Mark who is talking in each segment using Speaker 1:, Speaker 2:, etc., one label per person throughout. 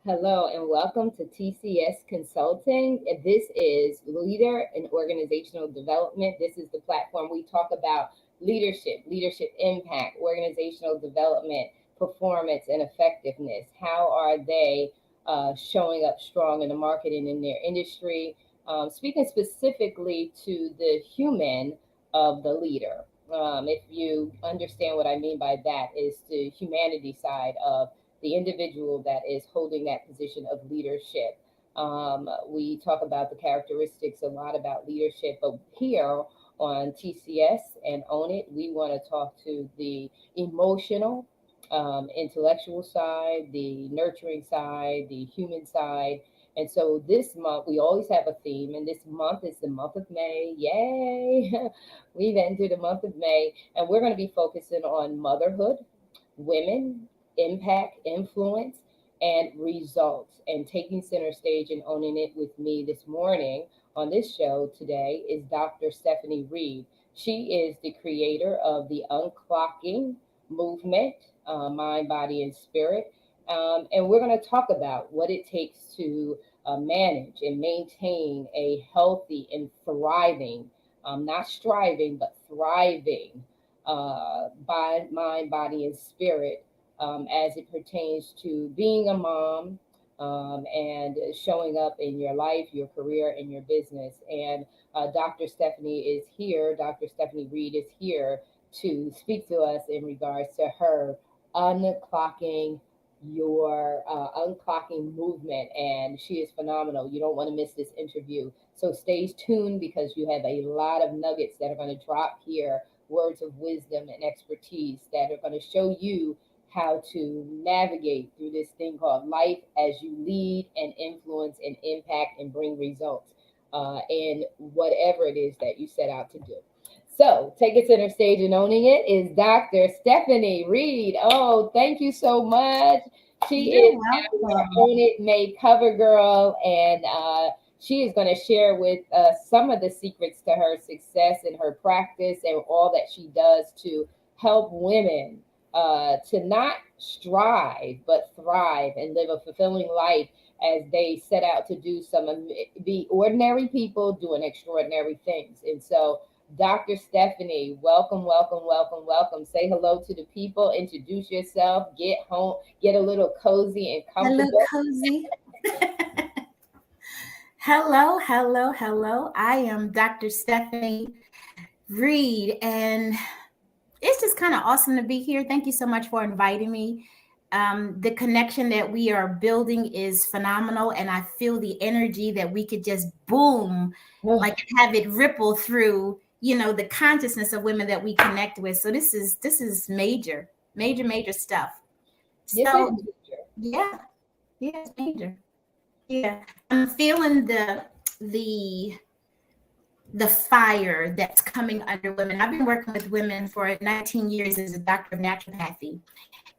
Speaker 1: Hello and welcome to TCS Consulting. This is Leader and Organizational Development. This is the platform we talk about leadership impact, organizational development, performance, and effectiveness. How are they showing up strong in the market and in their industry? Speaking specifically to the human of the leader. If you understand what I mean by that, is the humanity side of the individual that is holding that position of leadership. We talk about the characteristics a lot about leadership, but here on TCS and Own It, we want to talk to the emotional, intellectual side, the nurturing side, the human side. And so this month, we always have a theme, and this month is the month of May. Yay! We've entered the month of May, and we're going to be focusing on motherhood, women, impact, influence, and results. And taking center stage and owning it with me this morning on this show today is Dr. Stephanie Reed. She is the creator of the Unclocking movement, mind, body, and spirit. And we're going to talk about what it takes to manage and maintain a healthy and thriving, not striving, but thriving by mind, body, and spirit as it pertains to being a mom and showing up in your life, your career, and your business. And Dr. Stephanie is here. Dr. Stephanie Reed is here to speak to us in regards to her unclocking unclocking movement, and she is phenomenal. You don't want to miss this interview, so stay tuned because you have a lot of nuggets that are going to drop here, words of wisdom and expertise that are going to show you how to navigate through this thing called life as you lead and influence and impact and bring results in whatever it is that you set out to do. So, taking center stage and owning it is Dr. Stephanie Reed. Oh, thank you so much. She
Speaker 2: You're
Speaker 1: is our
Speaker 2: welcome.
Speaker 1: Own It May cover girl, and she is going to share with us some of the secrets to her success in her practice and all that she does to help women to not strive but thrive and live a fulfilling life as they set out to do be ordinary people doing extraordinary things. And so, Dr. Stephanie, welcome, welcome, welcome, welcome. Say hello to the people, introduce yourself, get home, get a little cozy and
Speaker 2: Hello,
Speaker 1: comfortable.
Speaker 2: Cozy. Hello. I am Dr. Stephanie Reed, and it's just kind of awesome to be here. Thank you so much for inviting me. The connection that we are building is phenomenal, and I feel the energy that we could just boom, like have it ripple through, the consciousness of women that we connect with. So this is major stuff.
Speaker 1: Yes, it
Speaker 2: So
Speaker 1: is.
Speaker 2: yeah, it's major. Yeah, I'm feeling the fire that's coming under women. I've been working with women for 19 years as a doctor of naturopathy.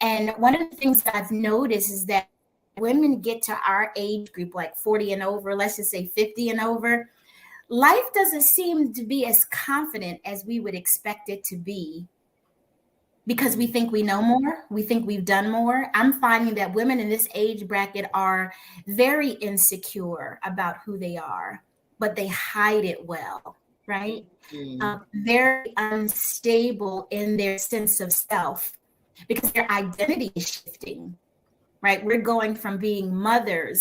Speaker 2: And one of the things that I've noticed is that women get to our age group, like 40 and over, let's just say 50 and over, life doesn't seem to be as confident as we would expect it to be because we think we know more, we think we've done more. I'm finding that women in this age bracket are very insecure about who they are, but they hide it well, right? Very unstable in their sense of self because their identity is shifting, right? We're going from being mothers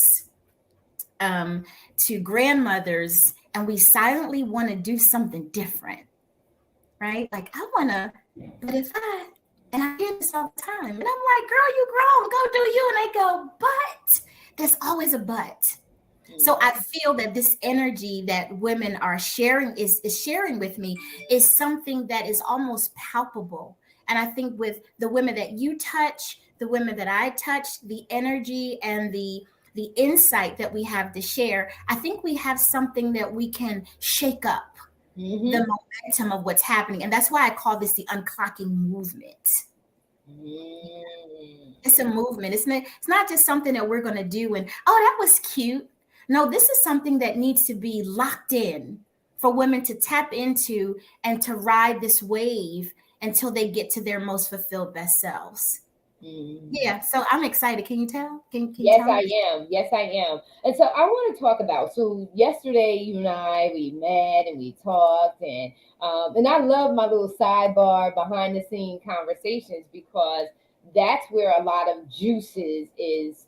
Speaker 2: to grandmothers, and we silently want to do something different, right? Like, I want to, but and I hear this all the time, and I'm like, girl, you grown, go do you. And they go, but there's always a but. So I feel that this energy that women are sharing is sharing with me is something that is almost palpable. And I think with the women that you touch, the women that I touch, the energy and the insight that we have to share, I think we have something that we can shake up the momentum of what's happening. And that's why I call this the unclocking movement. It's a movement. It's not just something that we're going to do and, oh, that was cute. No, this is something that needs to be locked in for women to tap into and to ride this wave until they get to their most fulfilled best selves. Yeah, so I'm excited. Can you tell? Can you
Speaker 1: Yes,
Speaker 2: tell
Speaker 1: I
Speaker 2: me?
Speaker 1: am. Yes, I am. And so I want to talk about. So yesterday, you and I we met and we talked, and I love my little sidebar behind the scene conversations because that's where a lot of juices is,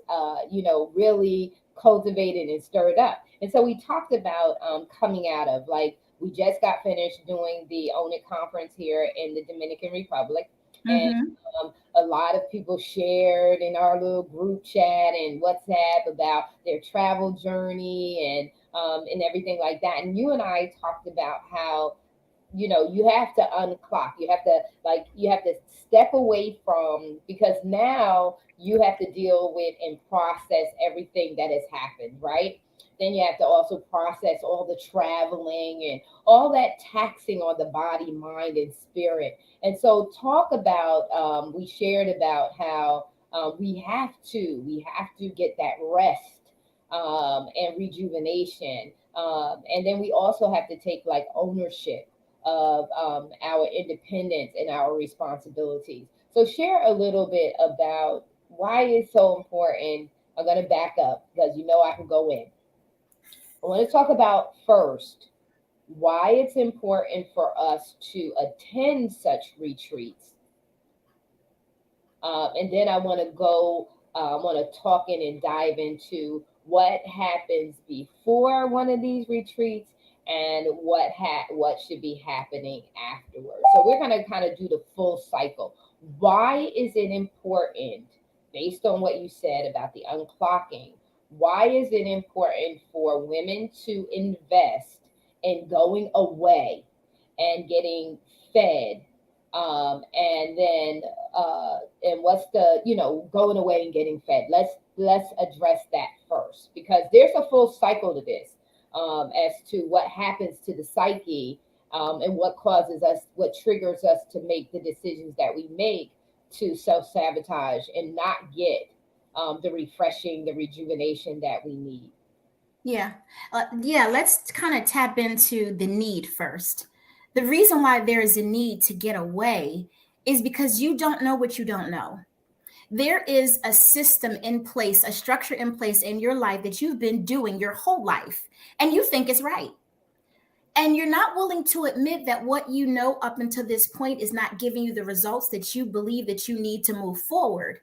Speaker 1: really cultivated and stirred up. And so we talked about coming out of like we just got finished doing the Own It conference here in the Dominican Republic. And
Speaker 2: Mm-hmm.
Speaker 1: a lot of people shared in our little group chat and WhatsApp about their travel journey and everything like that. And you and I talked about how you have to unclock. You have to step away from, because now you have to deal with and process everything that has happened, right? Then you have to also process all the traveling and all that taxing on the body, mind, and spirit. And so, talk about. We shared about how we have to get that rest and rejuvenation, and then we also have to take like ownership of our independence and our responsibilities. So, share a little bit about why it's so important. I'm going to back up because I can go in. I want to talk about first why it's important for us to attend such retreats. And then I want to want to talk in and dive into what happens before one of these retreats and what should be happening afterwards. So we're going to kind of do the full cycle. Why is it important, based on what you said about the unclocking? Why is it important for women to invest in going away and getting fed, and then and what's the going away and getting fed? Let's address that first, because there's a full cycle to this, as to what happens to the psyche, and what triggers us to make the decisions that we make to self-sabotage and not get the rejuvenation that we need.
Speaker 2: Yeah. Yeah, let's kind of tap into the need first. The reason why there is a need to get away is because you don't know what you don't know. There is a system in place, a structure in place in your life that you've been doing your whole life, and you think it's right. And you're not willing to admit that what you know up until this point is not giving you the results that you believe that you need to move forward.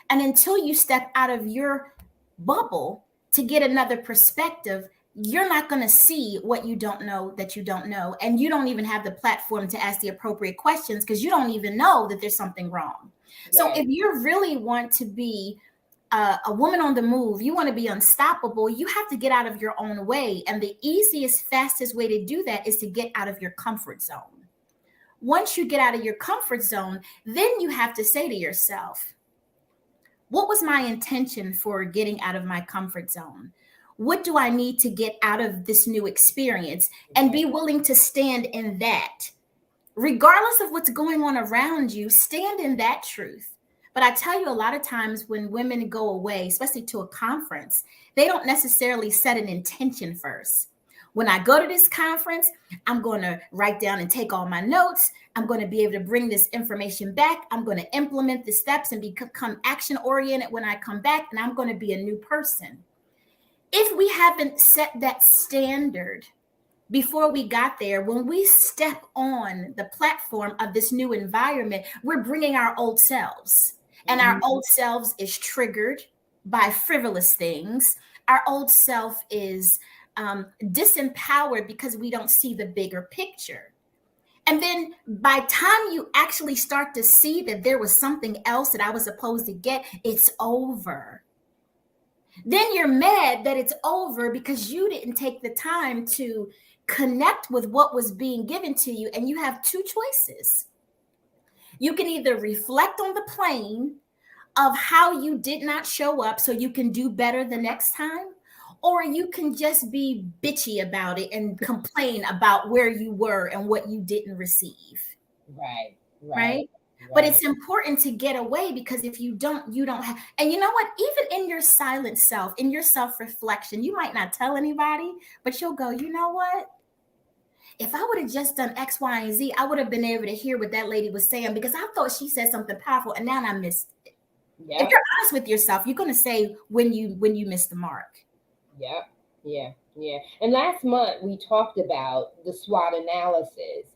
Speaker 2: And until you step out of your bubble to get another perspective, you're not going to see what you don't know that you don't know. And you don't even have the platform to ask the appropriate questions because you don't even know that there's something wrong. So
Speaker 1: Right.
Speaker 2: if you really want to be a woman on the move, you want to be unstoppable, you have to get out of your own way. And the easiest, fastest way to do that is to get out of your comfort zone. Once you get out of your comfort zone, then you have to say to yourself, what was my intention for getting out of my comfort zone? What do I need to get out of this new experience? And
Speaker 1: Right.
Speaker 2: be willing to stand in that. Regardless of what's going on around you, stand in that truth. But I tell you, a lot of times when women go away, especially to a conference, they don't necessarily set an intention first. When I go to this conference, I'm going to write down and take all my notes. I'm going to be able to bring this information back. I'm going to implement the steps and become action oriented when I come back, and I'm going to be a new person. If we haven't set that standard before we got there, when we step on the platform of this new environment, we're bringing our old selves. And our
Speaker 1: Mhm.
Speaker 2: old selves is triggered by frivolous things. Our old self is disempowered because we don't see the bigger picture. And then by time you actually start to see that there was something else that I was supposed to get, it's over. Then you're mad that it's over because you didn't take the time to connect with what was being given to you. And you have two choices. You can either reflect on the plane of how you did not show up so you can do better the next time, or you can just be bitchy about it and complain about where you were and what you didn't receive.
Speaker 1: Right. Right.
Speaker 2: Right? But
Speaker 1: Right.
Speaker 2: it's important to get away, because if you don't have, and you know what, even in your silent self, in your self-reflection, you might not tell anybody, but you'll go, you know what, if I would have just done X, Y, and Z, I would have been able to hear what that lady was saying, because I thought she said something powerful and now I missed it.
Speaker 1: Yeah.
Speaker 2: If you're honest with yourself, you're going to say when you miss the mark.
Speaker 1: Yeah, yeah, yeah. And last month we talked about the SWOT analysis.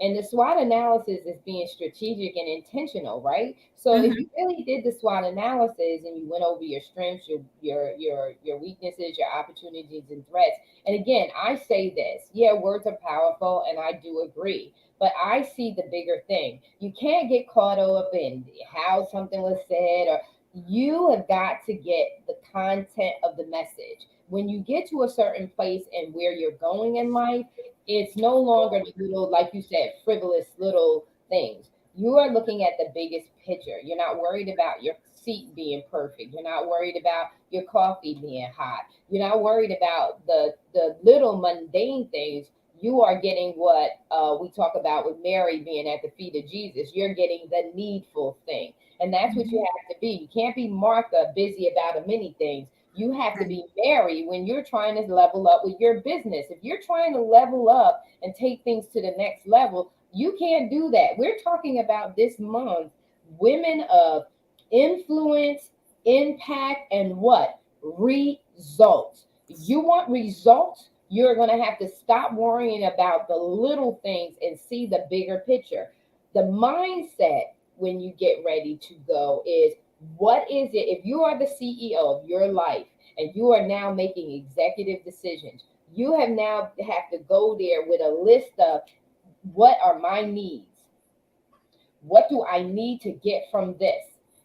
Speaker 1: And the SWOT analysis is being strategic and intentional, right? So if
Speaker 2: Mhm.
Speaker 1: you really did the SWOT analysis and you went over your strengths, your weaknesses, your opportunities and threats. And again, I say this, yeah, words are powerful, and I do agree. But I see the bigger thing. You can't get caught up in how something was said, or you have got to get the content of the message. When you get to a certain place and where you're going in life, it's no longer the little, like you said, frivolous little things. You are looking at the biggest picture. You're not worried about your seat being perfect. You're not worried about your coffee being hot. You're not worried about the little mundane things. You are getting what we talk about with Mary being at the feet of Jesus. You're getting the needful thing. And that's what you have to be. You can't be Martha, busy about a many things. You have to be Mary when you're trying to level up with your business. If you're trying to level up and take things to the next level, you can't do that. We're talking about this month women of influence, impact, and what? Results. You want results? You're going to have to stop worrying about the little things and see the bigger picture. The mindset when you get ready to go is, what is it? If you are the CEO of your life and you are now making executive decisions, you have now have to go there with a list of, what are my needs? What do I need to get from this?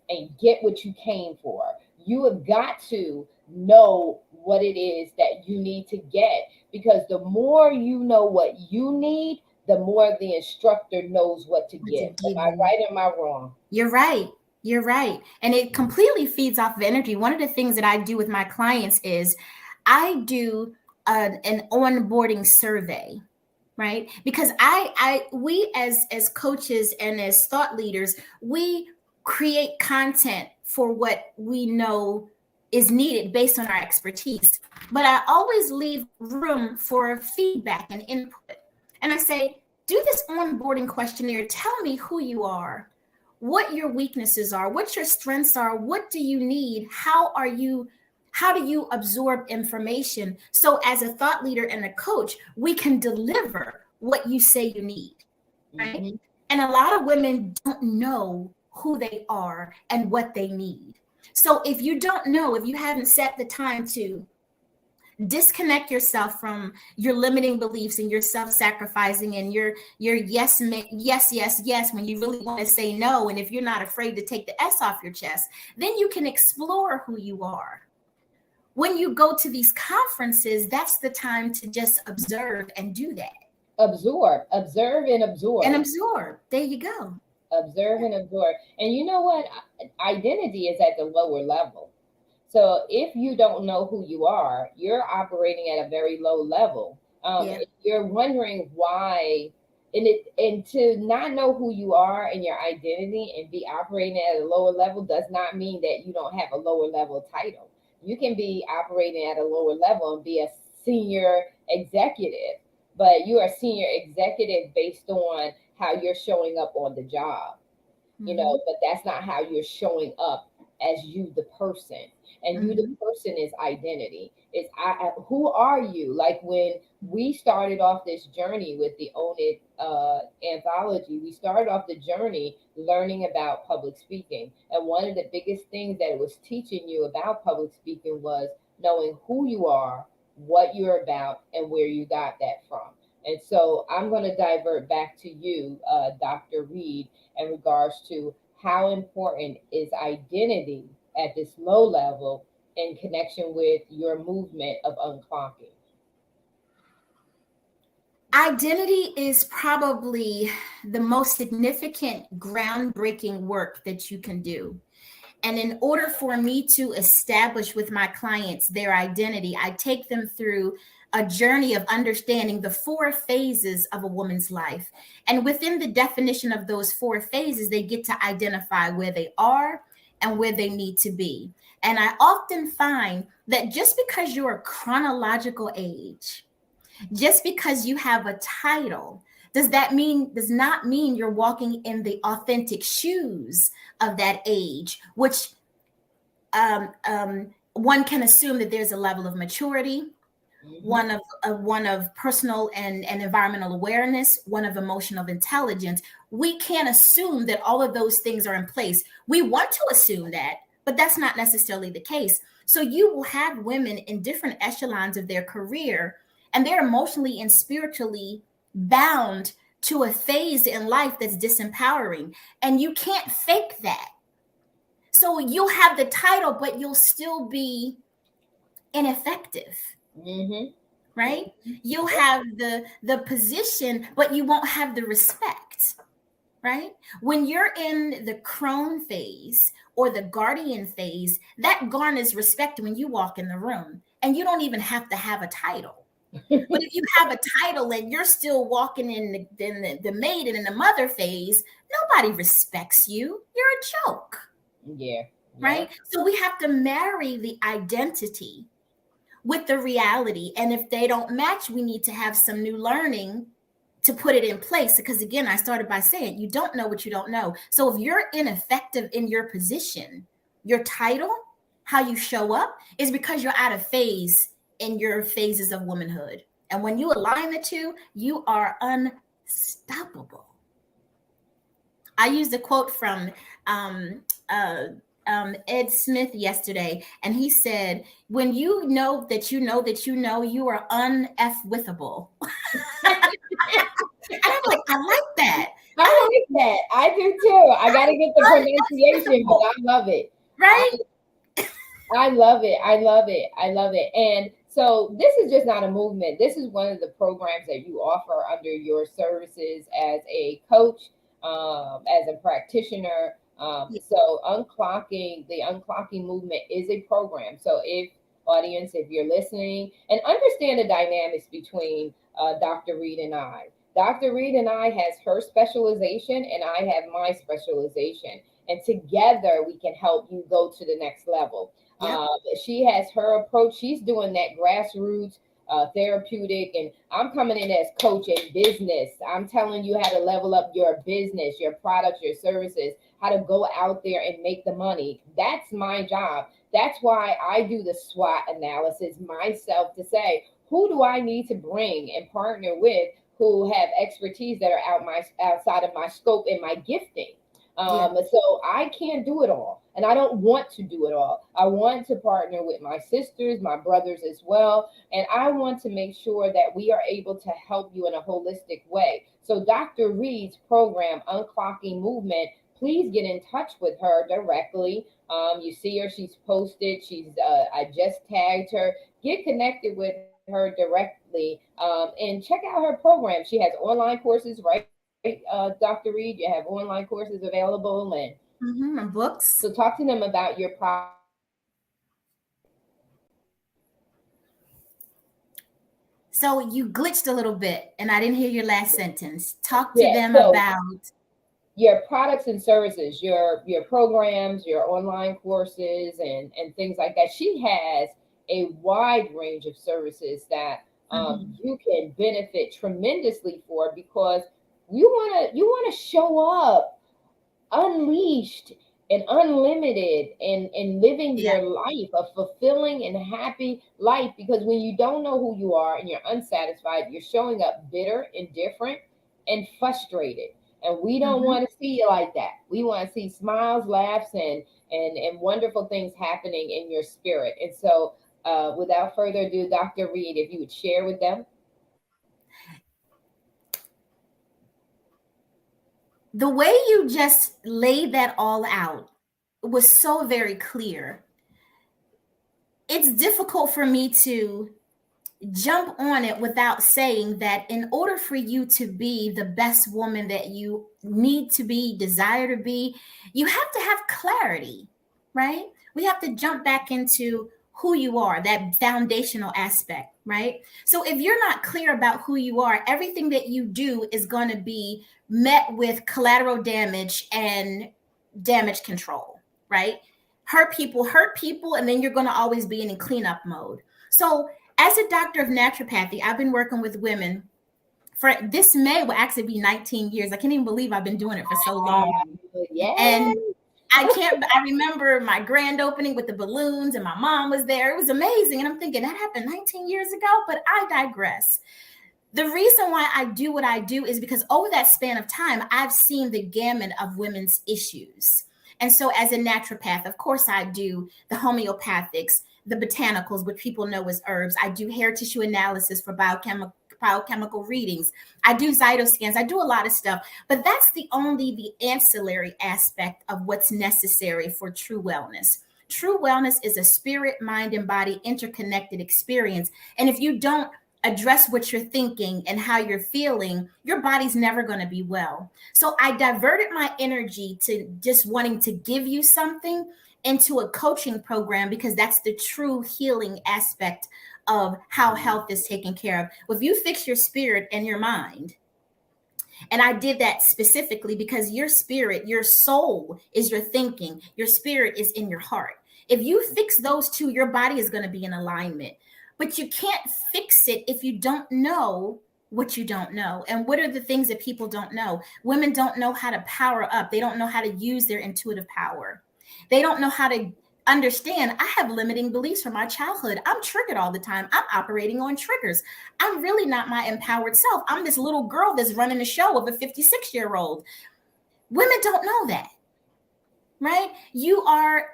Speaker 1: And get what you came for. You have got to know what it is that you need to get, because the more you know what you need, the more the instructor knows what to give. Am I right or am I wrong?
Speaker 2: You're right. You're right. And it completely feeds off of energy. One of the things that I do with my clients is I do an onboarding survey, right? Because we as coaches and as thought leaders, we create content for what we know is needed based on our expertise. But I always leave room for feedback and input. And I say, do this onboarding questionnaire. Tell me who you are, what your weaknesses are, what your strengths are, what do you need, how do you absorb information, so as a thought leader and a coach we can deliver what you say you need, right?
Speaker 1: Mhm.
Speaker 2: And a lot of women don't know who they are and what they need. So if you don't know, if you haven't set the time to disconnect yourself from your limiting beliefs and your self-sacrificing and your yes when you really want to say no, and if you're not afraid to take the S off your chest, then you can explore who you are. When you go to these conferences, that's the time to just observe and do that.
Speaker 1: Observe and absorb.
Speaker 2: And absorb. There you go.
Speaker 1: Observe and absorb. And you know what? Identity is at the lower level. So if you don't know who you are, you're operating at a very low level.
Speaker 2: Yeah.
Speaker 1: You're wondering why, and to not know who you are and your identity and be operating at a lower level does not mean that you don't have a lower level title. You can be operating at a lower level and be a senior executive, but you are senior executive based on how you're showing up on the job, but that's not how you're showing up as you the person. And you the person is identity. It's who are you? Like when we started off this journey with the Own It anthology, we started off the journey learning about public speaking, and one of the biggest things that it was teaching you about public speaking was knowing who you are, what you're about, and where you got that from. And so I'm going to divert back to you, Dr. Reed, in regards to how important is identity at this low level in connection with your movement of unclocking.
Speaker 2: Identity is probably the most significant groundbreaking work that you can do. And in order for me to establish with my clients their identity, I take them through a journey of understanding the 4 phases of a woman's life. And within the definition of those 4 phases, they get to identify where they are and where they need to be. And I often find that just because you're a chronological age, just because you have a title, does not mean you're walking in the authentic shoes of that age, which one can assume that there's a level of maturity, one of personal and environmental awareness, one of emotional intelligence. We can't assume that all of those things are in place. We want to assume that, but that's not necessarily the case. So you will have women in different echelons of their career, and they're emotionally and spiritually bound to a phase in life that's disempowering, and you can't fake that. So you'll have the title, but you'll still be ineffective. Right? You'll have the position, but you won't have the respect. Right? When you're in the crone phase or the guardian phase, that garners respect when you walk in the room, and you don't even have to have a title. But if you have a title and you're still walking in the maiden and the mother phase, nobody respects you. You're a joke.
Speaker 1: Yeah.
Speaker 2: Right? So we have to marry the identity with the reality. And if they don't match, we need to have some new learning to put it in place. Because again, I started by saying, you don't know what you don't know. So if you're ineffective in your position, your title, how you show up, is because you're out of phase in your phases of womanhood. And when you align the two, you are unstoppable. I used a quote from Ed Smith yesterday, and he said, when you know that you know that you know, you are un-F-withable. And I'm like, I like that.
Speaker 1: I like that. I do too. I got to get the pronunciation, but I love it.
Speaker 2: Right?
Speaker 1: I love it. I love it. I love it. And so this is just not a movement. This is one of the programs that you offer under your services as a coach, as a practitioner. So the unclocking movement is a program. So if you're listening, and understand the dynamics between Dr. Reed and I. Dr. Reed and I has her specialization and I have my specialization. And together we can help you go to the next level. Yep. She has her approach. She's doing that grassroots therapeutic, and I'm coming in as coach in business. I'm telling you how to level up your business, your products, your services, how to go out there and make the money. That's my job. That's why I do the SWOT analysis myself to say, who do I need to bring and partner with who have expertise that are outside of my scope and my gifting. So I can't do it all, and I don't want to do it all. I want to partner with my sisters, my brothers as well, and I want to make sure that we are able to help you in a holistic way. So Dr. Reed's program, Unclocking Movement, please get in touch with her directly. You see her, she's posted, I just tagged her. Get connected with her directly and check out her program. She has online courses, right? Dr. Reed, you have online courses available
Speaker 2: and books.
Speaker 1: So talk to them about your product.
Speaker 2: So you glitched a little bit and I didn't hear your last sentence. Talk to them about
Speaker 1: your products and services, your programs, your online courses and things like that. She has a wide range of services that you can benefit tremendously for, because you want to show up unleashed and unlimited and living your life, a fulfilling and happy life. Because when you don't know who you are and you're unsatisfied, you're showing up bitter, indifferent, and frustrated. And we don't want to see you like that. We want to see smiles, laughs, and wonderful things happening in your spirit. And so without further ado, Dr. Reed, if you would share with them.
Speaker 2: The way you just laid that all out was so very clear. It's difficult for me to jump on it without saying that in order for you to be the best woman that you need to be, desire to be, you have to have clarity, right? We have to jump back into who you are, that foundational aspect, right? So if you're not clear about who you are, everything that you do is going to be met with collateral damage and damage control, right? Hurt people, and then you're going to always be in cleanup mode. So as a doctor of naturopathy, I've been working with women For this May will actually be 19 years. I can't even believe I've been doing it for so long.
Speaker 1: Yeah.
Speaker 2: And I remember my grand opening with the balloons and my mom was there. It was amazing. And I'm thinking that happened 19 years ago, but I digress. The reason why I do what I do is because over that span of time, I've seen the gamut of women's issues. And so as a naturopath, of course, I do the homeopathics, the botanicals, what people know as herbs. I do hair tissue analysis for biochemical readings. I do cytoscans. I do a lot of stuff, but that's the ancillary aspect of what's necessary for true wellness. True wellness is a spirit, mind, and body interconnected experience. And if you don't address what you're thinking and how you're feeling, your body's never going to be well. So I diverted my energy to just wanting to give you something into a coaching program because that's the true healing aspect of how health is taken care of. Well, if you fix your spirit and your mind, and I did that specifically because your spirit, your soul is your thinking, your spirit is in your heart. If you fix those two, your body is going to be in alignment. But you can't fix it if you don't know what you don't know. And what are the things that people don't know? Women don't know how to power up. They don't know how to use their intuitive power. They don't know how to understand. I have limiting beliefs from my childhood. I'm triggered all the time. I'm operating on triggers. I'm really not my empowered self. I'm this little girl that's running a show of a 56-year-old. Women don't know that, right? You are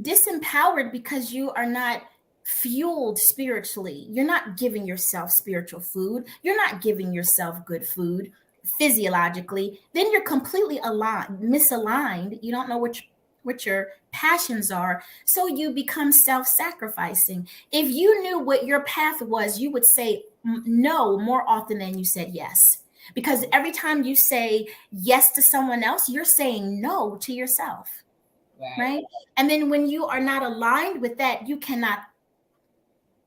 Speaker 2: disempowered because you are not fueled spiritually. You're not giving yourself spiritual food. You're not giving yourself good food physiologically. Then you're completely misaligned. You don't know what your passions are. So you become self-sacrificing. If you knew what your path was, you would say no more often than you said yes. Because every time you say yes to someone else, you're saying no to yourself. Right? And then when you are not aligned with that, you cannot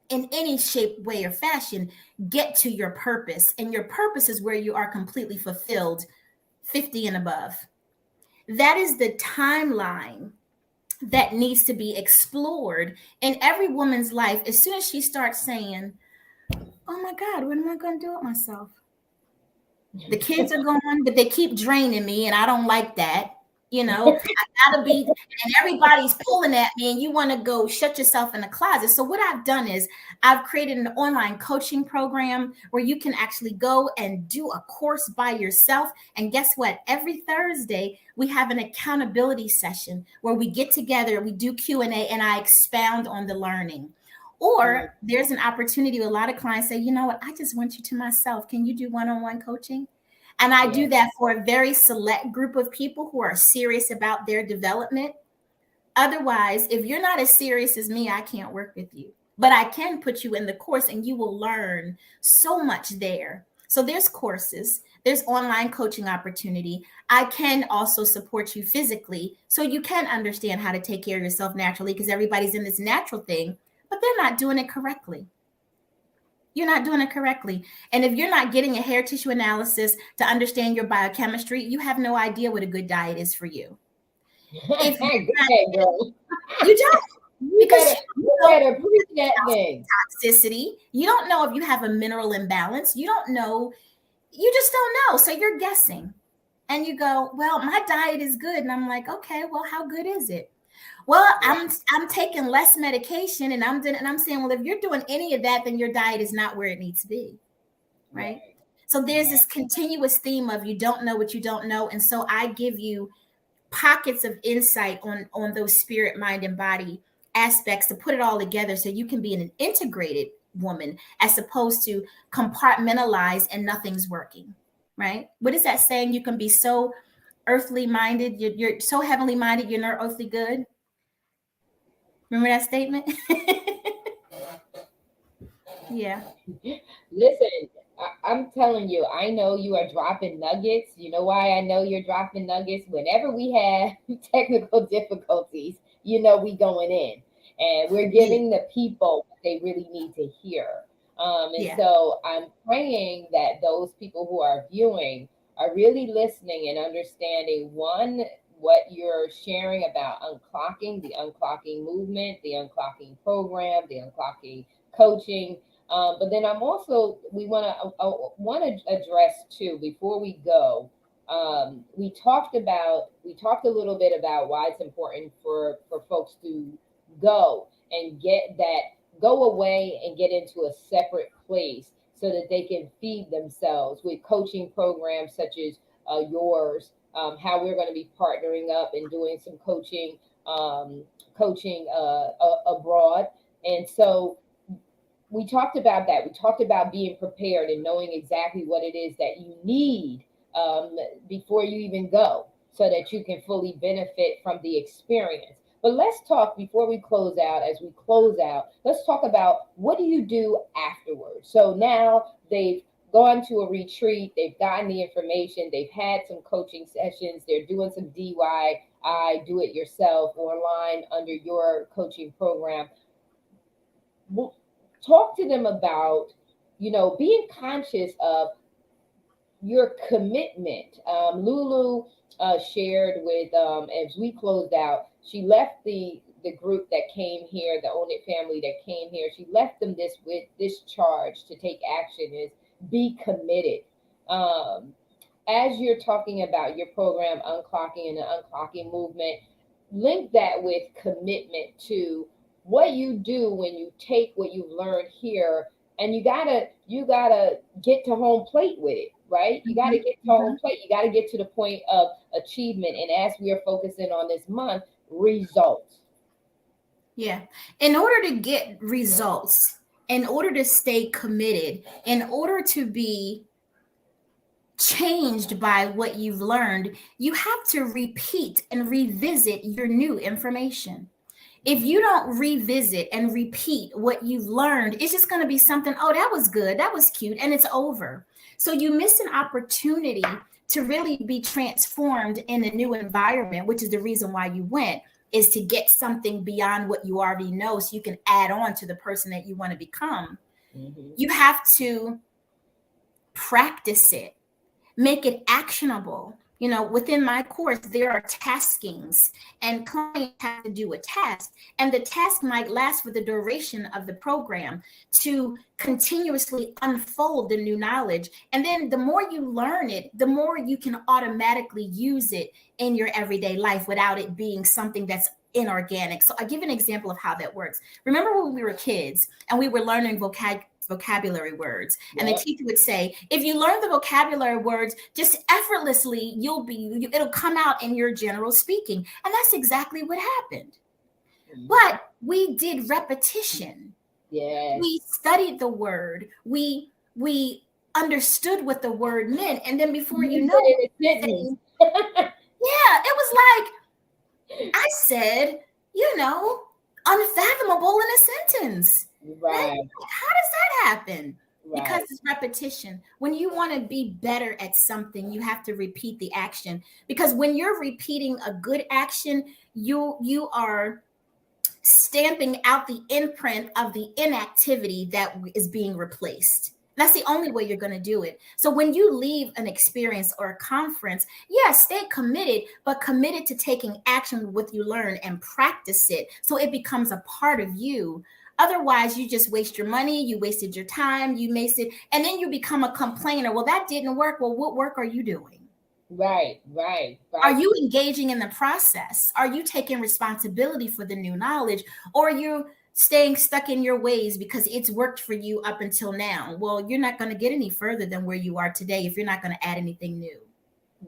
Speaker 2: in any shape, way, or fashion, get to your purpose. And your purpose is where you are completely fulfilled, 50 and above. That is the timeline that needs to be explored in every woman's life. As soon as she starts saying, oh my God, what am I going to do with myself? The kids are gone, but they keep draining me, and I don't like that. You know, I gotta be, and everybody's pulling at me, and you want to go shut yourself in a closet. So what I've done is I've created an online coaching program where you can actually go and do a course by yourself. And guess what? Every Thursday, we have an accountability session where we get together, we do Q&A, and I expound on the learning. Or there's an opportunity where a lot of clients say, you know what, I just want you to myself. Can you do one-on-one coaching? And I do that for a very select group of people who are serious about their development. Otherwise, if you're not as serious as me, I can't work with you. But I can put you in the course and you will learn so much there. So there's courses, there's online coaching opportunity. I can also support you physically so you can understand how to take care of yourself naturally, because everybody's in this natural thing, but they're not doing it correctly. You're not doing it correctly. And if you're not getting a hair tissue analysis to understand your biochemistry, you have no idea what a good diet is for you. If you don't. Because
Speaker 1: you better preach that thing.
Speaker 2: Toxicity. You don't know if you have a mineral imbalance. You don't know. You just don't know. So you're guessing. And you go, well, my diet is good. And I'm like, okay, well, how good is it? Well, I'm taking less medication, and I'm saying, well, if you're doing any of that, then your diet is not where it needs to be, right? So there's this continuous theme of you don't know what you don't know, and so I give you pockets of insight on those spirit, mind, and body aspects to put it all together so you can be an integrated woman as opposed to compartmentalized and nothing's working, right? What is that saying? You can be so earthly minded, you're so heavenly minded, you're not earthly good. Remember that statement? Yeah.
Speaker 1: Listen, I'm telling you, I know you are dropping nuggets. You know why I know you're dropping nuggets? Whenever we have technical difficulties, you know we going in. And we're giving the people what they really need to hear. So I'm praying that those people who are viewing are really listening and understanding, one, what you're sharing about unclocking, the unclocking movement, the unclocking program, the unclocking coaching, But then we want to address too, before we go, we talked a little bit about why it's important for folks to go and go away and get into a separate place so that they can feed themselves with coaching programs such as yours, how we're going to be partnering up and doing some coaching abroad. And so we talked about that. We talked about being prepared and knowing exactly what it is that you need before you even go, so that you can fully benefit from the experience. But let's talk before we close out. As we close out, let's talk about, what do you do afterwards? So now they've gone to a retreat, they've gotten the information, they've had some coaching sessions, they're doing some DIY, do it yourself, online under your coaching program. Talk to them about, being conscious of your commitment. LuLu shared with, as we closed out, she left the group that came here, the Own It family that came here. She left them with this charge to take action: is be committed. As you're talking about your program, Unclocking and the Unclocking movement, link that with commitment to what you do when you take what you've learned here, and you gotta get to home plate with it, right? You gotta get to home plate. You gotta get to the point of achievement. And as we are focusing on this month, results.
Speaker 2: Yeah. In order to get results, in order to stay committed, in order to be changed by what you've learned, you have to repeat and revisit your new information. If you don't revisit and repeat what you've learned, it's just going to be something, oh, that was good, that was cute, and it's over. So you miss an opportunity to really be transformed in a new environment, which is the reason why you went, is to get something beyond what you already know so you can add on to the person that you want to become. You have to practice it, make it actionable. Within my course, there are taskings, and clients have to do a task, and the task might last for the duration of the program to continuously unfold the new knowledge. And then the more you learn it, the more you can automatically use it in your everyday life without it being something that's inorganic. So I give an example of how that works. Remember when we were kids and we were learning vocabulary words, and the teacher would say, if you learn the vocabulary words just effortlessly, it'll come out in your general speaking. And that's exactly what happened. But we did repetition. We studied the word, we understood what the word meant, and then before you know it, it was like I said, unfathomable in a sentence.
Speaker 1: Right.
Speaker 2: How does that happen? Right. Because it's repetition. When you want to be better at something, you have to repeat the action. Because when you're repeating a good action, you are stamping out the imprint of the inactivity that is being replaced. That's the only way you're going to do it. So when you leave an experience or a conference, stay committed, but committed to taking action with what you learn and practice it so it becomes a part of you. Otherwise, you just waste your money, you wasted your time, and then you become a complainer. Well, that didn't work. Well, what work are you doing?
Speaker 1: Right.
Speaker 2: Are you engaging in the process? Are you taking responsibility for the new knowledge? Or are you staying stuck in your ways because it's worked for you up until now? Well, you're not going to get any further than where you are today if you're not going to add anything new.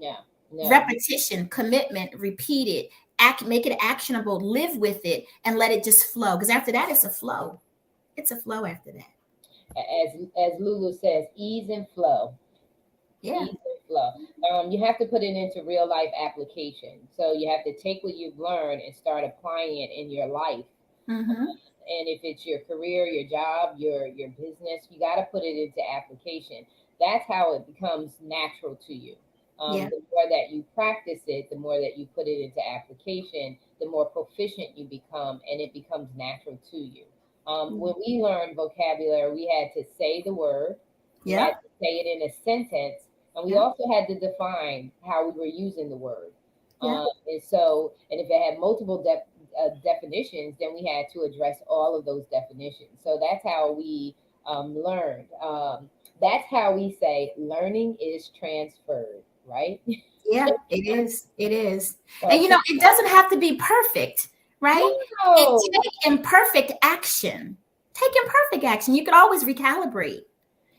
Speaker 1: Yeah.
Speaker 2: Repetition, commitment, repeat it. Make it actionable, live with it, and let it just flow. Because after that, it's a flow. It's a flow after that.
Speaker 1: As LuLu says, ease and flow.
Speaker 2: Yeah.
Speaker 1: Ease and flow. You have to put it into real life application. So you have to take what you've learned and start applying it in your life. And if it's your career, your job, your business, you got to put it into application. That's how it becomes natural to you. The more that you practice it, the more that you put it into application, the more proficient you become, and it becomes natural to you. When we learned vocabulary, we had to say the word, we had to say it in a sentence, and we also had to define how we were using the word. And if it had multiple definitions, then we had to address all of those definitions. So that's how we learned. That's how we say learning is transferred, right?
Speaker 2: Yeah, it is. It is. And
Speaker 1: So,
Speaker 2: it doesn't have to be perfect, right? And
Speaker 1: no,
Speaker 2: take imperfect action. Take imperfect action. You can always recalibrate.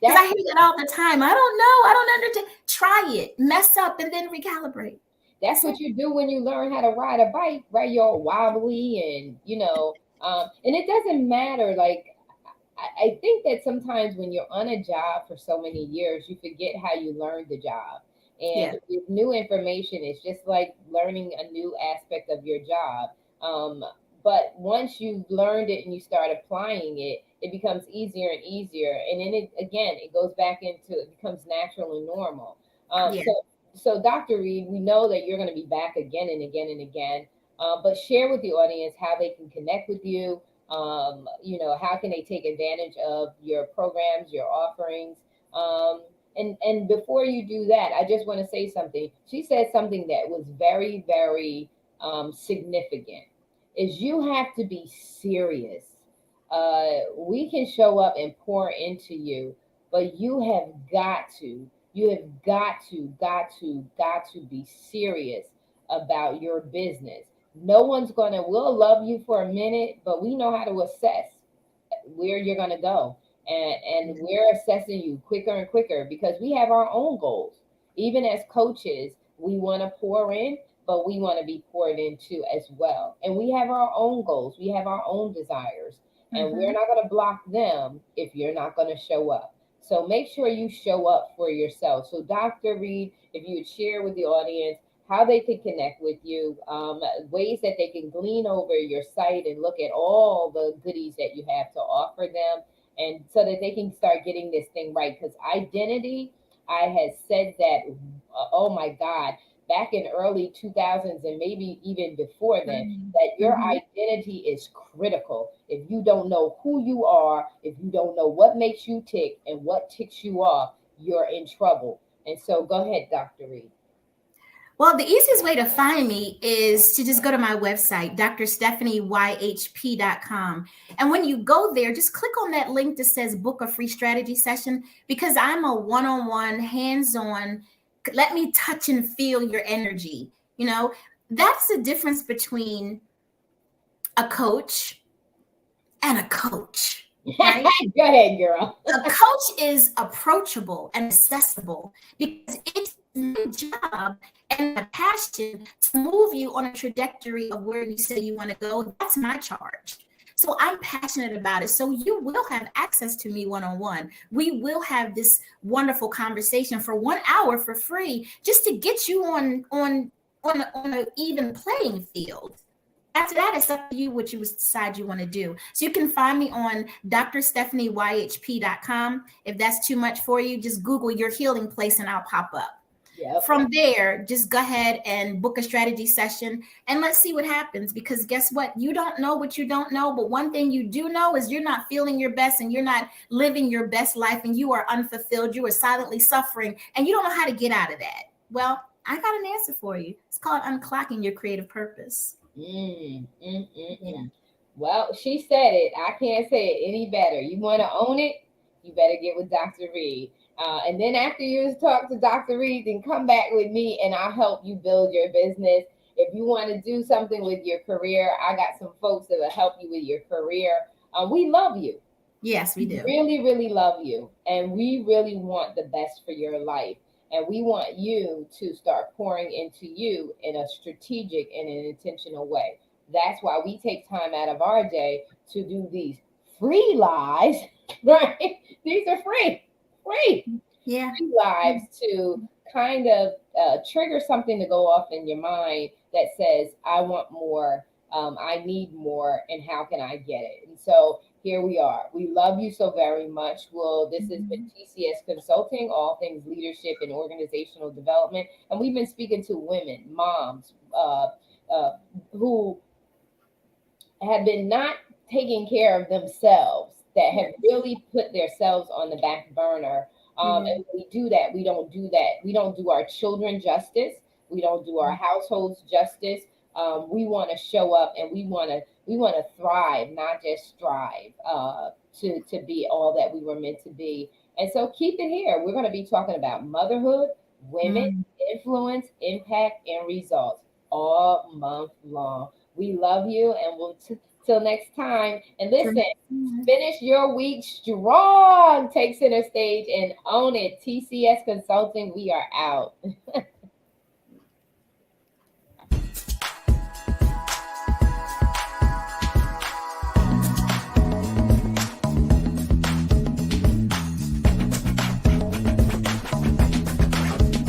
Speaker 2: Because I
Speaker 1: that's
Speaker 2: hear that all the time. I don't know. I don't understand. Try it, mess up, and then recalibrate.
Speaker 1: that's
Speaker 2: That's it.
Speaker 1: what you do when you learn how to ride a bike, right? You're all wobbly and and it doesn't matter. Like I think that sometimes when you're on a job for so many years, you forget how you learned the job. And
Speaker 2: Yeah.
Speaker 1: with new information, it's just like learning a new aspect of your job. But once you've learned it and you start applying it, it becomes easier and easier. And then it goes back into, it becomes natural and normal.
Speaker 2: Yeah.
Speaker 1: So Dr. Reed, we know that you're going to be back again and again and again. But share with the audience how they can connect with you. How can they take advantage of your programs, your offerings? And before you do that, I just want to say something. She said something that was very, very significant. Is you have to be serious. We can show up and pour into you, but you have got to be serious about your business. No one's gonna, we'll love you for a minute, but we know how to assess where you're gonna go. And we're assessing you quicker and quicker because we have our own goals. Even as coaches, we want to pour in, but we want to be poured into as well. And we have our own goals, we have our own desires, and we're
Speaker 2: Mm-hmm.
Speaker 1: not going to block them if you're not going to show up. So make sure you show up for yourself. So, Dr. Reed, if you would share with the audience how they can connect with you, ways that they can glean over your site and look at all the goodies that you have to offer them, and so that they can start getting this thing right. Because identity, I had said that, oh my God, back in early 2000s and maybe even before then, that your
Speaker 2: Mm-hmm.
Speaker 1: identity is critical. If you don't know who you are, if you don't know what makes you tick and what ticks you off, you're in trouble. And so go ahead, Dr. Reed.
Speaker 2: Well, the easiest way to find me is to just go to my website, drstephanieyhp.com. And when you go there, just click on that link that says book a free strategy session because I'm a one on one, hands on, let me touch and feel your energy. That's the difference between a coach and a coach, right?
Speaker 1: Go ahead, girl.
Speaker 2: A coach is approachable and accessible because it's my job and my passion to move you on a trajectory of where you say you want to go. That's my charge. So I'm passionate about it. So you will have access to me one-on-one. We will have this wonderful conversation for 1 hour for free, just to get you on an even playing field. After that, it's up to you what you decide you want to do. So you can find me on drstephanieyhp.com. If that's too much for you, just Google your healing place and I'll pop up.
Speaker 1: Yep.
Speaker 2: From there, just go ahead and book a strategy session and let's see what happens. Because guess what? You don't know what you don't know. But one thing you do know is you're not feeling your best and you're not living your best life and you are unfulfilled. You are silently suffering and you don't know how to get out of that. Well, I got an answer for you. It's called unclocking your creative purpose.
Speaker 1: Yeah. Well, she said it. I can't say it any better. You want to own it? You better get with Dr. Reed. And then after you talk to Dr. Reed, then come back with me and I'll help you build your business. If you want to do something with your career, I got some folks that will help you with your career. We love you.
Speaker 2: Yes, we do.
Speaker 1: Really, really love you. And we really want the best for your life. And we want you to start pouring into you in a strategic and an intentional way. That's why we take time out of our day to do these free lives, right? These are free
Speaker 2: Yeah.
Speaker 1: lives to kind of trigger something to go off in your mind that says, I want more, I need more, and how can I get it? And so here we are. We love you so very much. Well, this has been TCS Consulting, all things leadership and organizational development. And we've been speaking to women, moms, who have been not taking care of themselves, that have really put themselves on the back burner. And we do that. We don't do that. We don't do our children justice. We don't do our households justice. We want to show up and we want to thrive, not just strive. to be all that we were meant to be. And so keep it here. We're going to be talking about motherhood, women, influence, impact, and results all month long. We love you, and we'll till next time. And listen, finish your week strong. Take center stage and own it. TCS Consulting, we are out.